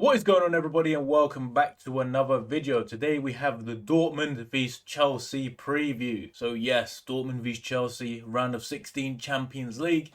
What is going on, everybody, and welcome back to another video. Today we have the Dortmund vs Chelsea preview. So yes, Dortmund vs Chelsea, round of 16 Champions League.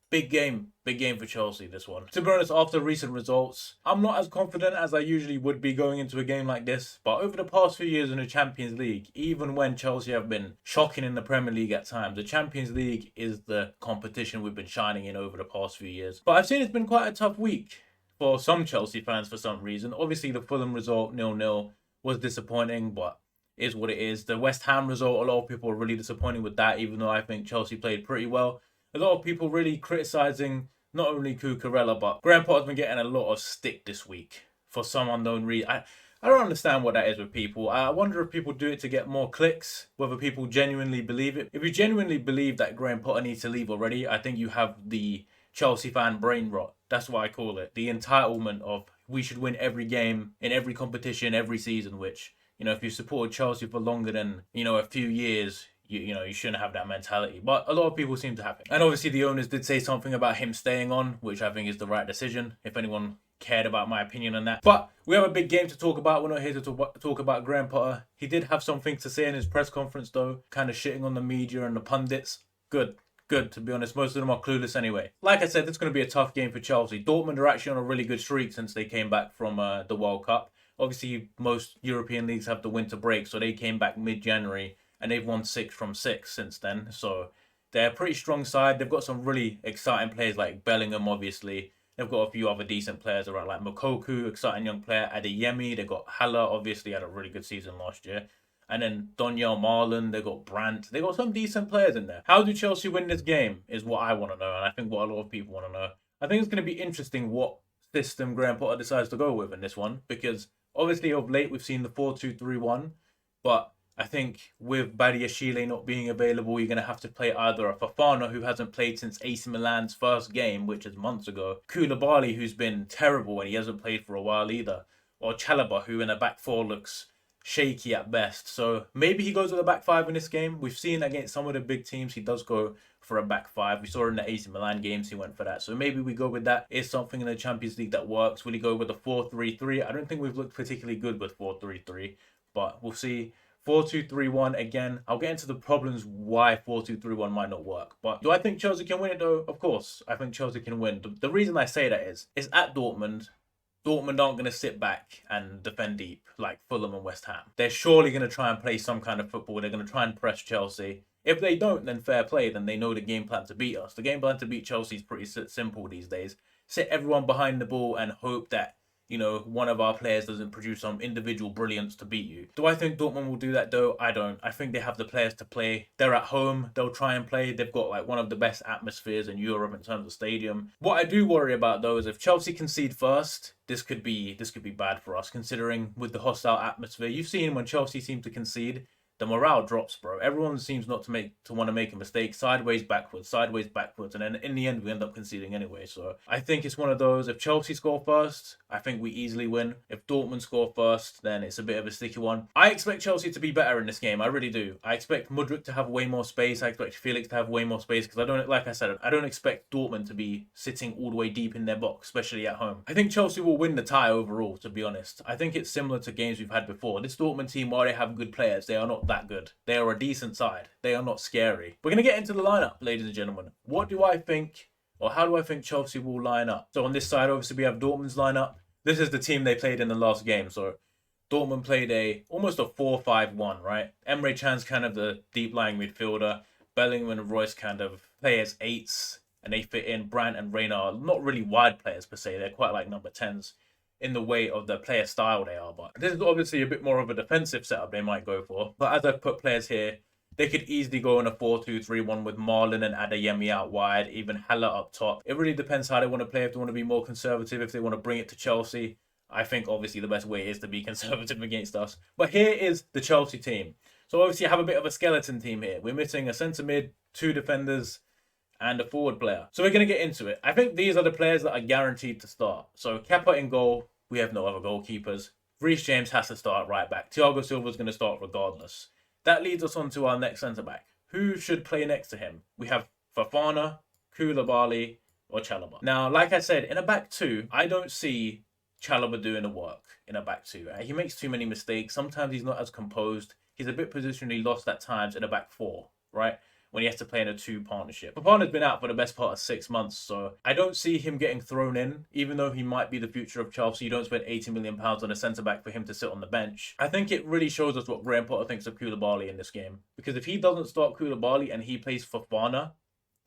Big game for Chelsea, this one. To be honest, after recent results, I'm not as confident as I usually would be going into a game like this. But over the past few years in the Champions League, even when Chelsea have been shocking in the Premier League at times, the Champions League is the competition we've been shining in over the past few years. But I've seen it's been quite a tough week for some Chelsea fans for some reason. Obviously, the Fulham result, 0-0, was disappointing, but is what it is. The West Ham result, a lot of people are really disappointed with that, even though I think Chelsea played pretty well. A lot of people really criticising not only Cucurella, but Graham Potter's been getting a lot of stick this week for some unknown reason. I don't understand what that is with people. I wonder if people do it to get more clicks, whether people genuinely believe it. If you genuinely believe that Graham Potter needs to leave already, I think you have the Chelsea fan brain rot. That's what I call it. The entitlement of we should win every game in every competition every season, which, if you supported Chelsea for longer than, a few years, you shouldn't have that mentality. But a lot of people seem to have it. And obviously the owners did say something about him staying on, which I think is the right decision, if anyone cared about my opinion on that. But we have a big game to talk about. We're not here to talk about Graham Potter. He did have something to say in his press conference, though, kind of shitting on the media and the pundits. Good, to be honest. Most of them are clueless anyway. Like I said, it's going to be a tough game for Chelsea. Dortmund are actually on a really good streak since they came back from the World Cup. Obviously, most European leagues have the winter break, so they came back mid-January, and they've won 6 from 6 since then. So they're a pretty strong side. They've got some really exciting players like Bellingham, obviously. They've got a few other decent players around, like Mokoku, exciting young player. Adeyemi, they've got Haller, obviously had a really good season last year. And then Donyell Marlon, they got Brandt. They got some decent players in there. How do Chelsea win this game is what I want to know, and I think what a lot of people want to know. I think it's going to be interesting what system Graham Potter decides to go with in this one, because obviously of late we've seen the 4-2-3-1, but I think with Badiashile not being available, you're going to have to play either a Fofana, who hasn't played since AC Milan's first game, which is months ago, Koulibaly, who's been terrible and he hasn't played for a while either, or Chalobah, who in a back four looks shaky at best. So maybe he goes with a back five in this game. We've seen against some of the big teams he does go for a back five. We saw in the AC Milan games he went for that. So maybe we go with that. Is something in the Champions League that works. Will he go with a 4-3-3? I don't think we've looked particularly good with 4-3-3, but we'll see. 4-2-3-1 again. I'll get into the problems why 4-2-3-1 might not work. But do I think Chelsea can win it though? Of course, I think Chelsea can win. The reason I say that is at Dortmund. Dortmund aren't going to sit back and defend deep like Fulham and West Ham. They're surely going to try and play some kind of football. They're going to try and press Chelsea. If they don't, then fair play. Then they know the game plan to beat us. The game plan to beat Chelsea is pretty simple these days. Sit everyone behind the ball and hope that, one of our players doesn't produce some individual brilliance to beat you. Do I think Dortmund will do that though? I don't. I think they have the players to play. They're at home. They'll try and play. They've got like one of the best atmospheres in Europe in terms of stadium. What I do worry about though is if Chelsea concede first, this could be bad for us, considering with the hostile atmosphere. You've seen when Chelsea seem to concede, the morale drops, bro. Everyone seems not to want to make a mistake. Sideways, backwards, and then in the end we end up conceding anyway. So I think it's one of those. If Chelsea score first, I think we easily win. If Dortmund score first, then it's a bit of a sticky one. I expect Chelsea to be better in this game. I really do. I expect Mudryk to have way more space. I expect Felix to have way more space because like I said, I don't expect Dortmund to be sitting all the way deep in their box, especially at home. I think Chelsea will win the tie overall, to be honest. I think it's similar to games we've had before. This Dortmund team, while they have good players, they are not that good. They are a decent side. They are not scary. We're going to get into the lineup, ladies and gentlemen. What do I think, or how do I think Chelsea will line up? So on this side, obviously, we have Dortmund's lineup. This is the team they played in the last game. So Dortmund played almost a 4-5-1, right? Emre Can's kind of the deep-lying midfielder. Bellingham and Royce kind of play as 8s, and they fit in. Brandt and Reina are not really wide players per se. They're quite like number 10s in the way of the player style they are. But this is obviously a bit more of a defensive setup they might go for. But as I've put players here, they could easily go in a 4-2-3-1 with Marlon and Adeyemi out wide, even Haller up top. It really depends how they want to play. If they want to be more conservative, if they want to bring it to Chelsea. I think obviously the best way is to be conservative against us. But here is the Chelsea team. So obviously I have a bit of a skeleton team here. We're missing a centre mid, 2 defenders, and a forward player. So we're going to get into it. I think these are the players that are guaranteed to start. So Kepa in goal. We have no other goalkeepers. Reece James has to start right back. Thiago Silva's going to start regardless. That leads us on to our next centre-back. Who should play next to him? We have Fofana, Koulibaly, or Chalobah. Now, like I said, in a back two, I don't see Chalobah doing the work in a back two. He makes too many mistakes. Sometimes he's not as composed. He's a bit positionally lost at times in a back four, right? When he has to play in a two partnership. Fofana's been out for the best part of 6 months, so I don't see him getting thrown in, even though he might be the future of Chelsea. You don't spend £80 million on a centre-back for him to sit on the bench. I think it really shows us what Graham Potter thinks of Koulibaly in this game. Because if he doesn't start Koulibaly and he plays Fofana,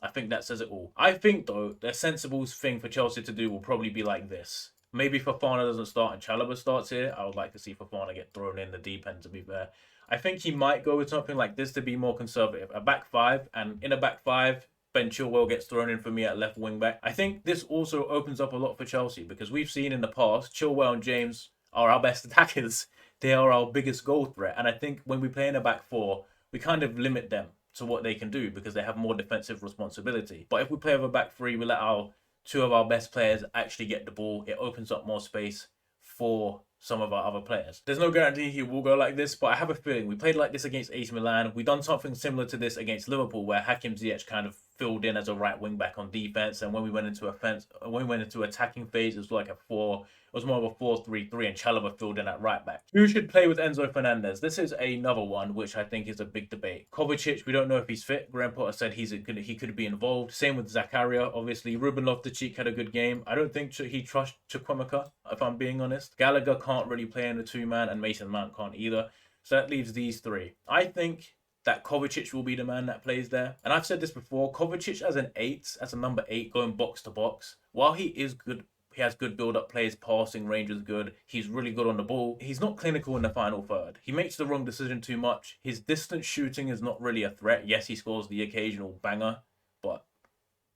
I think that says it all. I think, though, the sensible thing for Chelsea to do will probably be like this. Maybe Fofana doesn't start and Chalobah starts here. I would like to see Fofana get thrown in the deep end, to be fair. I think he might go with something like this to be more conservative. A back five, and in a back five, Ben Chilwell gets thrown in for me at left wing back. I think this also opens up a lot for Chelsea because we've seen in the past, Chilwell and James are our best attackers. They are our biggest goal threat. And I think when we play in a back four, we kind of limit them to what they can do because they have more defensive responsibility. But if we play with a back three, we let our two of our best players actually get the ball. It opens up more space for some of our other players. There's no guarantee he will go like this, but I have a feeling we played like this against AC Milan. We done something similar to this against Liverpool, where Hakim Ziyech kind of filled in as a right wing back on defense, and when we went into attacking phase, it was like a four. It was more of a 4-3-3, and Chalobah filled in at right back. Who should play with Enzo Fernandez? This is another one which I think is a big debate. Kovacic, we don't know if he's fit. Graham Potter said he could be involved. Same with Zakaria, obviously. Ruben Loftus-Cheek had a good game. I don't think he trusts Chukwuemeka, if I'm being honest. Gallagher can't really play in a two-man, and Mason Mount can't either. So that leaves these three. I think that Kovacic will be the man that plays there. And I've said this before, Kovacic as a number 8, going box to box, while he is good, he has good build-up plays, passing range is good, he's really good on the ball, he's not clinical in the final third. He makes the wrong decision too much. His distance shooting is not really a threat. Yes, he scores the occasional banger, but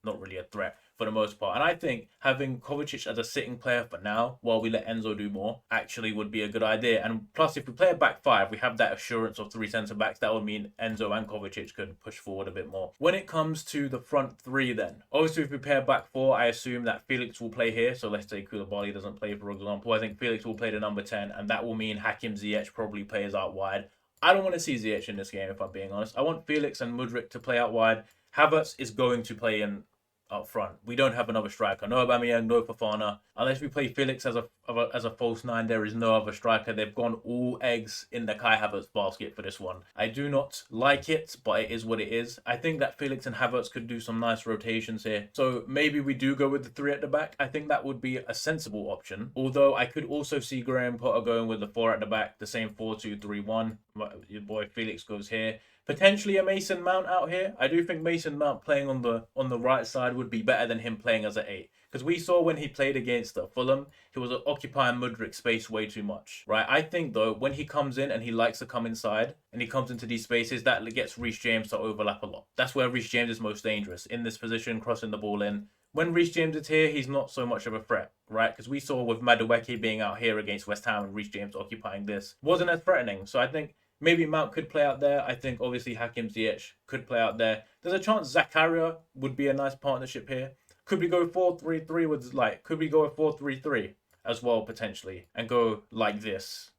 not really a threat for the most part. And I think having Kovacic as a sitting player for now, while we let Enzo do more, actually would be a good idea. And plus, if we play a back five, we have that assurance of 3 centre-backs. That would mean Enzo and Kovacic could push forward a bit more. When it comes to the front three then, obviously if we play a back four, I assume that Felix will play here. So let's say Koulibaly doesn't play, for example. I think Felix will play the number 10, and that will mean Hakim Ziyech probably plays out wide. I don't want to see Ziyech in this game, if I'm being honest. I want Felix and Mudryk to play out wide. Havertz is going to play in up front. We don't have another striker. No Aubameyang, no Fofana. Unless we play Felix as a false 9, there is no other striker. They've gone all eggs in the Kai Havertz basket for this one. I do not like it, but it is what it is. I think that Felix and Havertz could do some nice rotations here. So maybe we do go with the 3 at the back. I think that would be a sensible option. Although I could also see Graham Potter going with the 4 at the back, the same 4-2-3-1. Your boy Felix goes here. Potentially a Mason Mount out here. I do think Mason Mount playing on the right side would be better than him playing as an 8. Because we saw when he played against Fulham, he was occupying Mudryk space way too much. Right? I think, though, when he comes in and he likes to come inside, and he comes into these spaces, that gets Reece James to overlap a lot. That's where Reece James is most dangerous. In this position, crossing the ball in. When Reece James is here, he's not so much of a threat, right? Because we saw with Madueke being out here against West Ham and Reece James occupying this, wasn't as threatening. So I think maybe Mount could play out there. I think obviously Hakim Ziyech could play out there. There's a chance Zakaria would be a nice partnership here. Could we go 4-3-3 with could we go a 4-3-3 as well potentially and go like this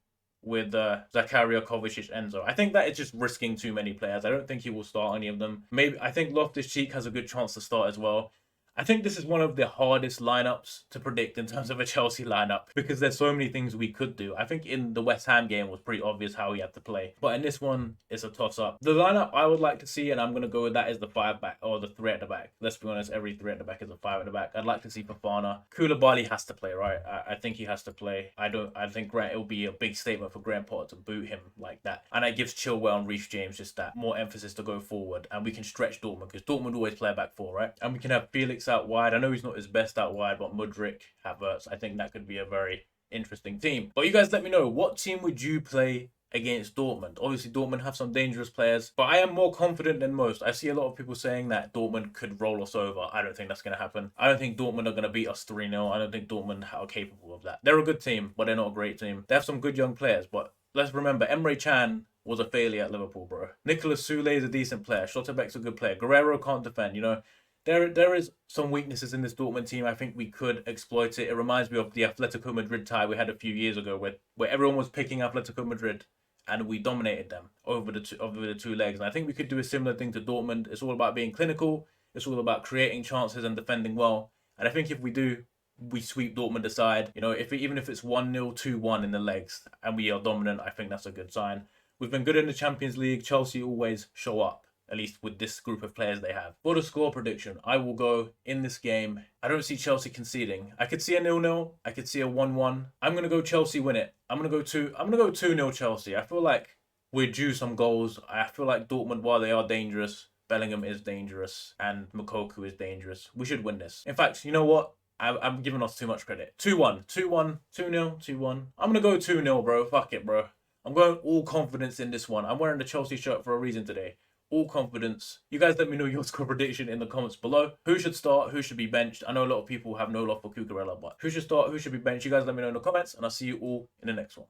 with Zakaria, Kovacic, Enzo? I think that is just risking too many players. I don't think he will start any of them. Maybe I think Loftus-Cheek has a good chance to start as well. I think this is one of the hardest lineups to predict in terms of a Chelsea lineup because there's so many things we could do. I think in the West Ham game was pretty obvious how he had to play. But in this one, it's a toss-up. The lineup I would like to see, and I'm going to go with that, is the 5 back or the 3 at the back. Let's be honest, every 3 at the back is a 5 at the back. I'd like to see Fofana. Koulibaly has to play, right? I think he has to play. I think it will be a big statement for Graham Potter to boot him like that. And that gives Chilwell and Reece James just that more emphasis to go forward. And we can stretch Dortmund because Dortmund always play a back 4, right? And we can have Felix out wide. I know he's not his best out wide, but Mudryk, Havertz, I think that could be a very interesting team. But you guys let me know, what team would you play against Dortmund? Obviously, Dortmund have some dangerous players, but I am more confident than most. I see a lot of people saying that Dortmund could roll us over. I don't think that's going to happen. I don't think Dortmund are going to beat us 3-0. I don't think Dortmund are capable of that. They're a good team, but they're not a great team. They have some good young players, but let's remember, Emre Can was a failure at Liverpool, bro. Nicolas Soulé is a decent player. Schlotterbeck's a good player. Guerrero can't defend, you know. There is some weaknesses in this Dortmund team. I think we could exploit it. It reminds me of the Atletico Madrid tie we had a few years ago where everyone was picking Atletico Madrid and we dominated them over the two legs. And I think we could do a similar thing to Dortmund. It's all about being clinical. It's all about creating chances and defending well. And I think if we do, we sweep Dortmund aside. You know, even if it's 1-0, 2-1 in the legs and we are dominant, I think that's a good sign. We've been good in the Champions League. Chelsea always show up, at least with this group of players they have. For the score prediction, I will go in this game. I don't see Chelsea conceding. I could see a 0-0. I could see a 1-1. I'm gonna go Chelsea win it. I'm gonna go 2-0 Chelsea. I feel like we're due some goals. I feel like Dortmund, while they are dangerous, Bellingham is dangerous and Moukoko is dangerous. We should win this. In fact, you know what? I'm giving us too much credit. 2-1, 2-1, 2-0, 2-1. I'm gonna go 2-0, bro. Fuck it, bro. I'm going all confidence in this one. I'm wearing the Chelsea shirt for a reason today. All confidence. You guys let me know your score prediction in the comments below. Who should start? Who should be benched? I know a lot of people have no love for Cucurella, but who should start? Who should be benched? You guys let me know in the comments, and I'll see you all in the next one.